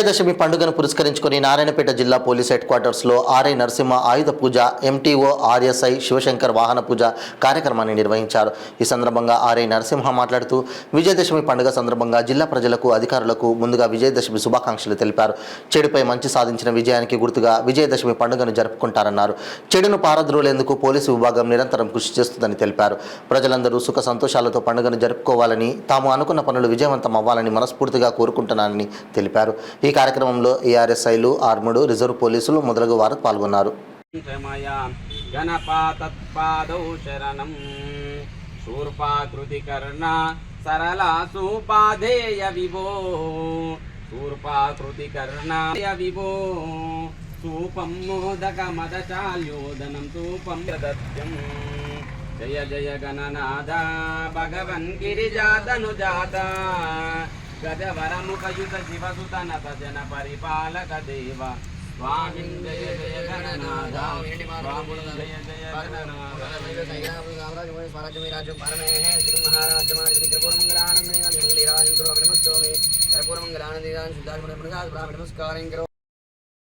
విజయదశమి పండుగను పురస్కరించుకుని నారాయణపేట జిల్లా పోలీస్ హెడ్ క్వార్టర్స్లో ఆర్ఐ నరసింహ ఆయుధ పూజ, ఎంటీఓ ఆర్ఎస్ఐ శివశంకర్ వాహన పూజ కార్యక్రమాన్ని నిర్వహించారు. ఈ సందర్భంగా ఆర్ఐ నరసింహ మాట్లాడుతూ విజయదశమి పండుగ సందర్భంగా జిల్లా ప్రజలకు, అధికారులకు ముందుగా విజయదశమి శుభాకాంక్షలు తెలిపారు. చెడుపై మంచి సాధించిన విజయానికి గుర్తుగా విజయదశమి పండుగను జరుపుకుంటారన్నారు. చెడును పారద్రోలేందుకు పోలీసు విభాగం నిరంతరం కృషి చేస్తుందని తెలిపారు. ప్రజలందరూ సుఖ సంతోషాలతో పండుగను జరుపుకోవాలని, తాము అనుకున్న పనులు విజయవంతం అవ్వాలని మనస్ఫూర్తిగా కోరుకుంటున్నానని తెలిపారు. ఈ కార్యక్రమంలో ఏఆర్ఎస్ఐలు, ఆర్ముడు, రిజర్వ్ పోలీసులు మొదలగు వారు పాల్గొన్నారు. గణపాతత్పాదౌ శరణం శూర్పాకృతికర్ణ సరళా సూపాధేయ విభో శూర్పాకృతికర్ణాయ విభో సూపం మోదక మదచాల్యోదనం సూపం దత్యం జయ జయ గణనాథ భగవన్ గిరిజాతనుజాత గజవరముఖయుత శివసుత నత జన పరిపాలక దేవ స్వామి జయ జయ గణనాథ స్వామి జయ జయ గణనాథ నమస్కారం